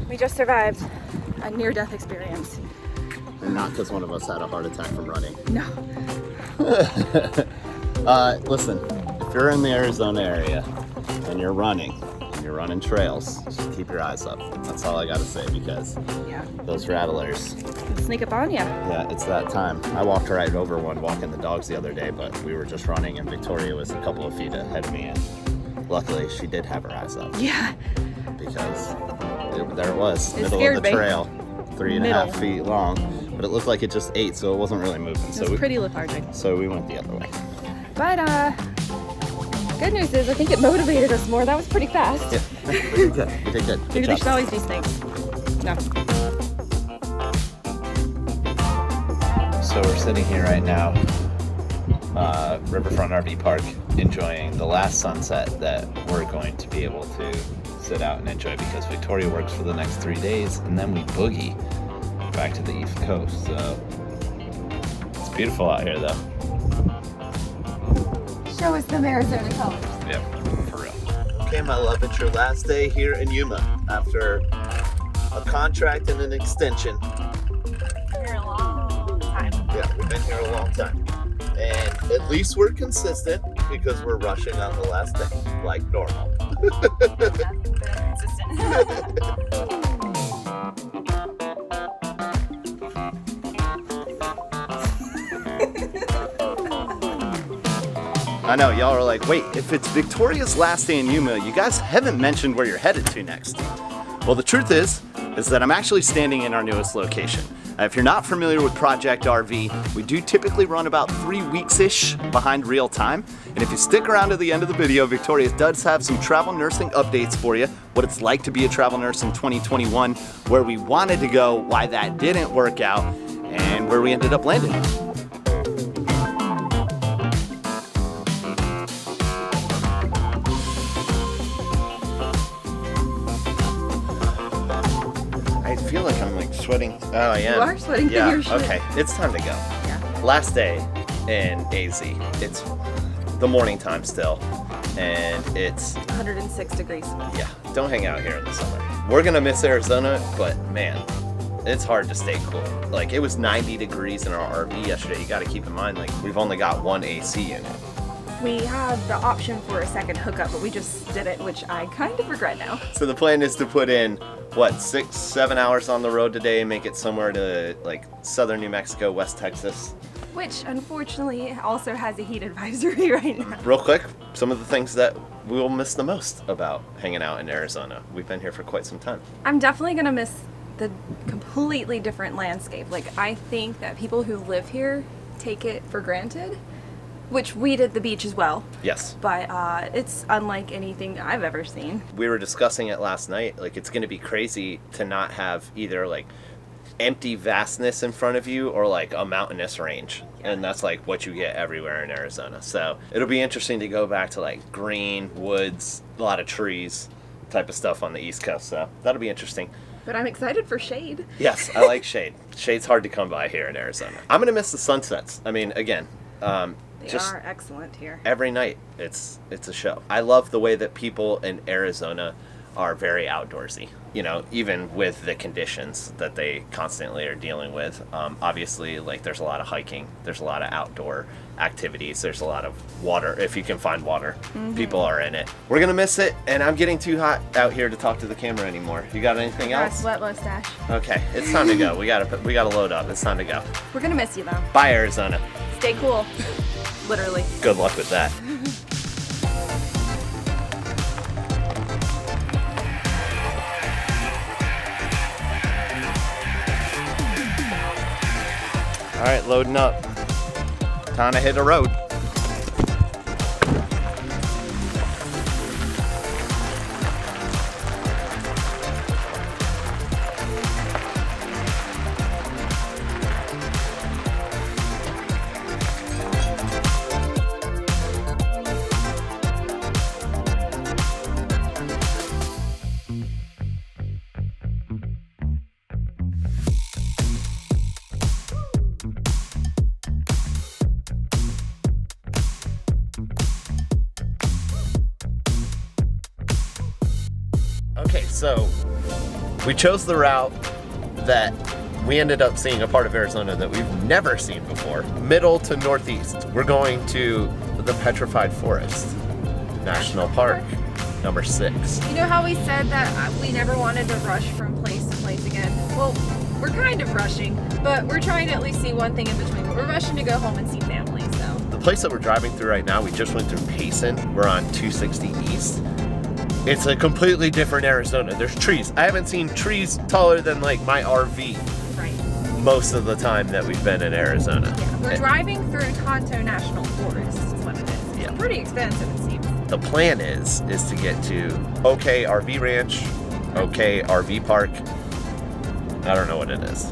We just survived a near-death experience. And not because one of us had a heart attack from running. No. Listen, if you're in the Arizona area and you're running trails, just keep your eyes up. That's all I gotta say, because those rattlers sneak up on you. Yeah, it's that time. I walked right over one walking the dogs the other day, but we were just running and Victoria was a couple of feet ahead of me, and luckily she did have her eyes up. Yeah. Because there it was, middle of the me. trail, 3.5 feet long, but it looked like it just ate, so it wasn't really moving. It was pretty lethargic. So we went the other way. But good news is I think it motivated us more. That was pretty fast. Yeah, we did good. We did good. Maybe there should always be snakes. No. So we're sitting here right now, Riverfront RV Park, enjoying the last sunset that we're going to be able to sit out and enjoy, because Victoria works for the next 3 days, and then we boogie back to the East Coast. So it's beautiful out here, though. Show us the Arizona colors. Yeah, for real. Okay, my love, it's your last day here in Yuma after a contract and an extension. Here a long time. Yeah, we've been here a long time. And at least we're consistent, because we're rushing on the last day, like normal. I know, y'all are like, wait, if it's Victoria's last day in Yuma, you guys haven't mentioned where you're headed to next. Well, the truth is that I'm actually standing in our newest location. If you're not familiar with Project RV, we do typically run about 3 weeks-ish behind real time. And if you stick around to the end of the video, Victoria does have some travel nursing updates for you, what it's like to be a travel nurse in 2021, where we wanted to go, why that didn't work out, and where we ended up landing. I feel like I'm like sweating. Oh, I am. You are sweating through your shirt. Okay, it's time to go. Yeah. Last day in AZ. It's the morning time still, and it's 106 degrees. yeah. Don't hang out here in the summer. We're gonna miss Arizona, but man, it's hard to stay cool. Like, it was 90 degrees in our RV yesterday. You got to keep in mind, like, we've only got one AC unit. We had the option for a second hookup, but we just did it, which I kind of regret now. So the plan is to put in, what, 6-7 hours on the road today and make it somewhere to, like, southern New Mexico, West Texas. Which, unfortunately, also has a heat advisory right now. Real quick, some of the things that we will miss the most about hanging out in Arizona. We've been here for quite some time. I'm definitely going to miss the completely different landscape. Like, I think that people who live here take it for granted, which we did the beach as well. Yes. But it's unlike anything I've ever seen. We were discussing it last night. Like, it's going to be crazy to not have either, like, empty vastness in front of you or, like, a mountainous range. And that's, like, what you get everywhere in Arizona. So it'll be interesting to go back to, like, green, woods, a lot of trees type of stuff on the East Coast. So that'll be interesting. But I'm excited for shade. Yes, I like shade. Shade's hard to come by here in Arizona. I'm going to miss the sunsets. I mean, again, They just are excellent here. every night it's a show. I love the way that people in Arizona are very outdoorsy, you know, even with the conditions that they constantly are dealing with. Obviously, like, there's a lot of hiking, there's a lot of outdoor activities, there's a lot of water. If you can find water, people are in it. We're gonna miss it, and I'm getting too hot out here to talk to the camera anymore. You got anything Our else? sweat mustache. Okay, it's time to go. We gotta load up. It's time to go. We're gonna miss you though. Bye, Arizona. Stay cool. Literally. Good luck with that. All right, loading up. Time to hit the road. Okay, so We chose the route that we ended up seeing a part of Arizona that we've never seen before. Middle to northeast. We're going to the Petrified Forest National Park, number 6. You know how we said that we never wanted to rush from place to place again? Well, we're kind of rushing, but we're trying to at least see one thing in between. But we're rushing to go home and see family, so. The place that we're driving through right now, we just went through Payson. We're on 260 East. It's a completely different Arizona. There's trees. I haven't seen trees taller than like my RV Right. most of the time that we've been in Arizona. Yeah, we're driving through Tonto National Forest is what it is. Yeah. It's pretty expensive, it seems. The plan is to get to OK RV Ranch, OK RV Park. I don't know what it is.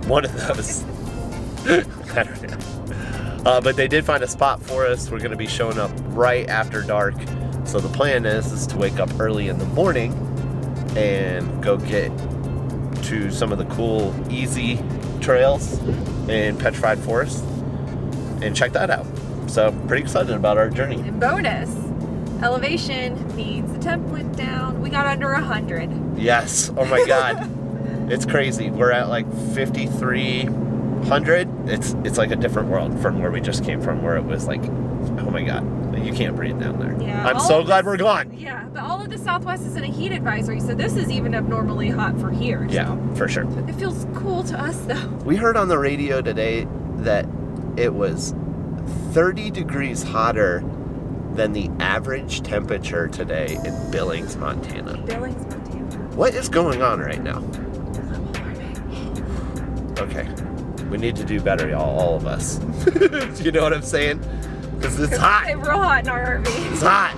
One of those. I don't know. But they did find a spot for us. We're going to be showing up right after dark. So the plan is to wake up early in the morning and go get to some of the cool, easy trails in Petrified Forest and check that out. So pretty excited about our journey. And bonus, elevation means the temp went down. We got under 100. Yes. Oh my God. It's crazy. We're at like 5,300. It's like a different world from where we just came from, where it was like, oh my God, you can't breathe down there. Yeah, I'm so glad we're gone. Yeah, but all of the Southwest is in a heat advisory, so this is even abnormally hot for here. Yeah, so. for sure. It feels cool to us though. We heard on the radio today that it was 30 degrees hotter than the average temperature today in Billings, Montana. Billings, Montana. What is going on right now? Okay, we need to do better, y'all, all of us. You know what I'm saying? Because it's hot. It's real hot in our RV. It's hot.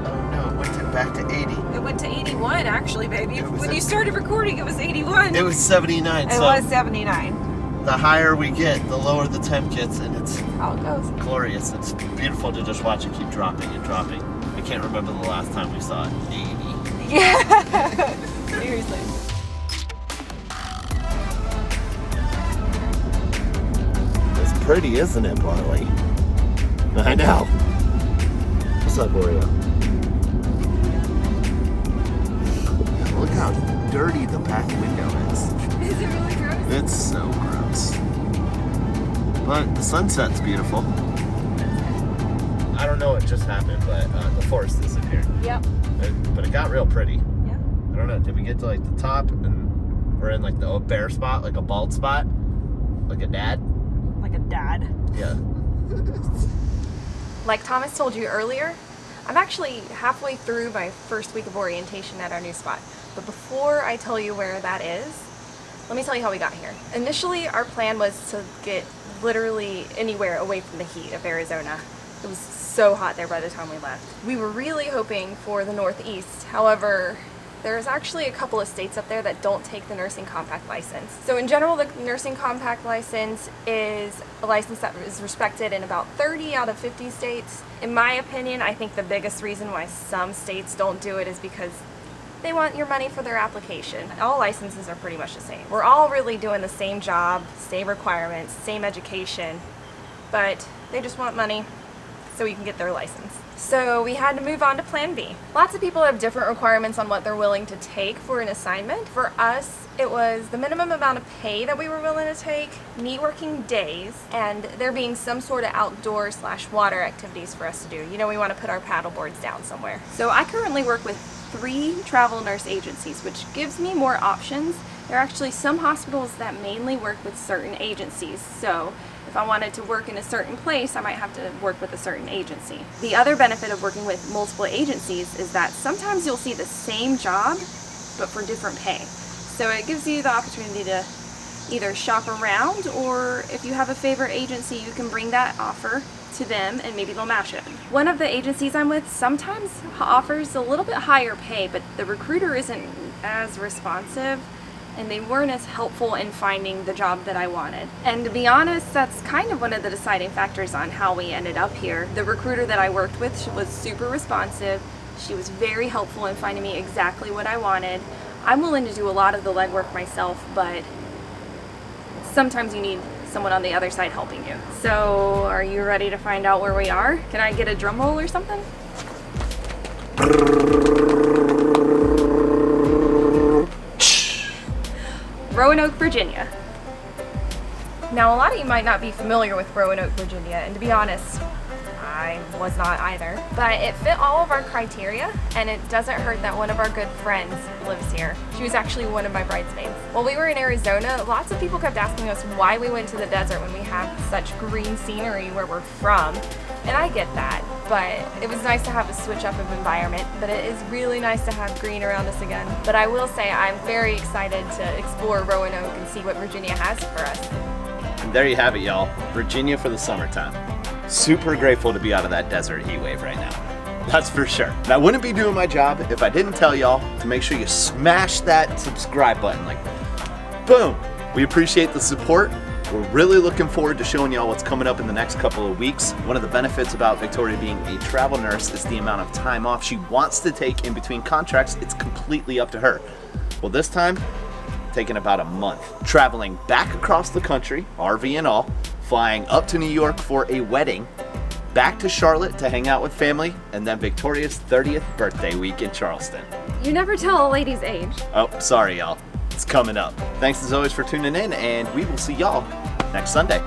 Oh no, it went back to 80. It went to 81 actually, baby. It was When a- you started recording, it was 81. It was 79, It so was 79. the higher we get, the lower the temp gets, and it's How it goes. glorious. It's beautiful to just watch it keep dropping and dropping. I can't remember the last time we saw it 80. Yeah. Seriously. It's pretty, isn't it, Barley? I know. What's up, Oreo? Look how dirty the back window is. Is it really gross? It's so gross. But the sunset's beautiful. I don't know what just happened, but the forest disappeared. Yep. But it got real pretty. Yeah. I don't know, did we get to like the top and we're in like the bare spot, like a bald spot? Like a dad? Like a dad. Yeah. Like Thomas told you earlier, I'm actually halfway through my first week of orientation at our new spot. But before I tell you where that is, let me tell you how we got here. Initially, our plan was to get literally anywhere away from the heat of Arizona. It was so hot there by the time we left. We were really hoping for the Northeast. However, there's actually a couple of states up there that don't take the nursing compact license. So in general, the nursing compact license is a license that is respected in about 30 out of 50 states. In my opinion, I think the biggest reason why some states don't do it is because they want your money for their application. All licenses are pretty much the same. We're all really doing the same job, same requirements, same education, but they just want money so we can get their license. So we had to move on to Plan B. Lots of people have different requirements on what they're willing to take for an assignment. For us, it was the minimum amount of pay that we were willing to take, neat working days, and there being some sort of outdoor/water activities for us to do. You know, we want to put our paddle boards down somewhere. So I currently work with 3 travel nurse agencies, which gives me more options. There are actually some hospitals that mainly work with certain agencies. So if I wanted to work in a certain place, I might have to work with a certain agency. The other benefit of working with multiple agencies is that sometimes you'll see the same job, but for different pay. So it gives you the opportunity to either shop around, or if you have a favorite agency, you can bring that offer to them and maybe they'll match it. One of the agencies I'm with sometimes offers a little bit higher pay, but the recruiter isn't as responsive and they weren't as helpful in finding the job that I wanted. And to be honest, that's kind of one of the deciding factors on how we ended up here. The recruiter that I worked with was super responsive. She was very helpful in finding me exactly what I wanted. I'm willing to do a lot of the legwork myself, but sometimes you need someone on the other side helping you. So, are you ready to find out where we are? Can I get a drum roll or something? Roanoke, Virginia. Now, a lot of you might not be familiar with Roanoke, Virginia, and to be honest, I was not either. But it fit all of our criteria, and it doesn't hurt that one of our good friends lives here. She was actually one of my bridesmaids. While we were in Arizona, lots of people kept asking us why we went to the desert when we have such green scenery where we're from. And I get that, but it was nice to have a switch up of environment, but it is really nice to have green around us again. But I will say I'm very excited to explore Roanoke and see what Virginia has for us. And there you have it, y'all. Virginia for the summertime. Super grateful to be out of that desert heat wave right now. That's for sure. And I wouldn't be doing my job if I didn't tell y'all to make sure you smash that subscribe button. Like, boom. We appreciate the support. We're really looking forward to showing y'all what's coming up in the next couple of weeks. One of the benefits about Victoria being a travel nurse is the amount of time off she wants to take in between contracts. It's completely up to her. Well, this time, taking about a month, traveling back across the country, RV and all, flying up to New York for a wedding, back to Charlotte to hang out with family, and then Victoria's 30th birthday week in Charleston. You never tell a lady's age. Oh, sorry, y'all. It's coming up. Thanks as always for tuning in, and we will see y'all next Sunday.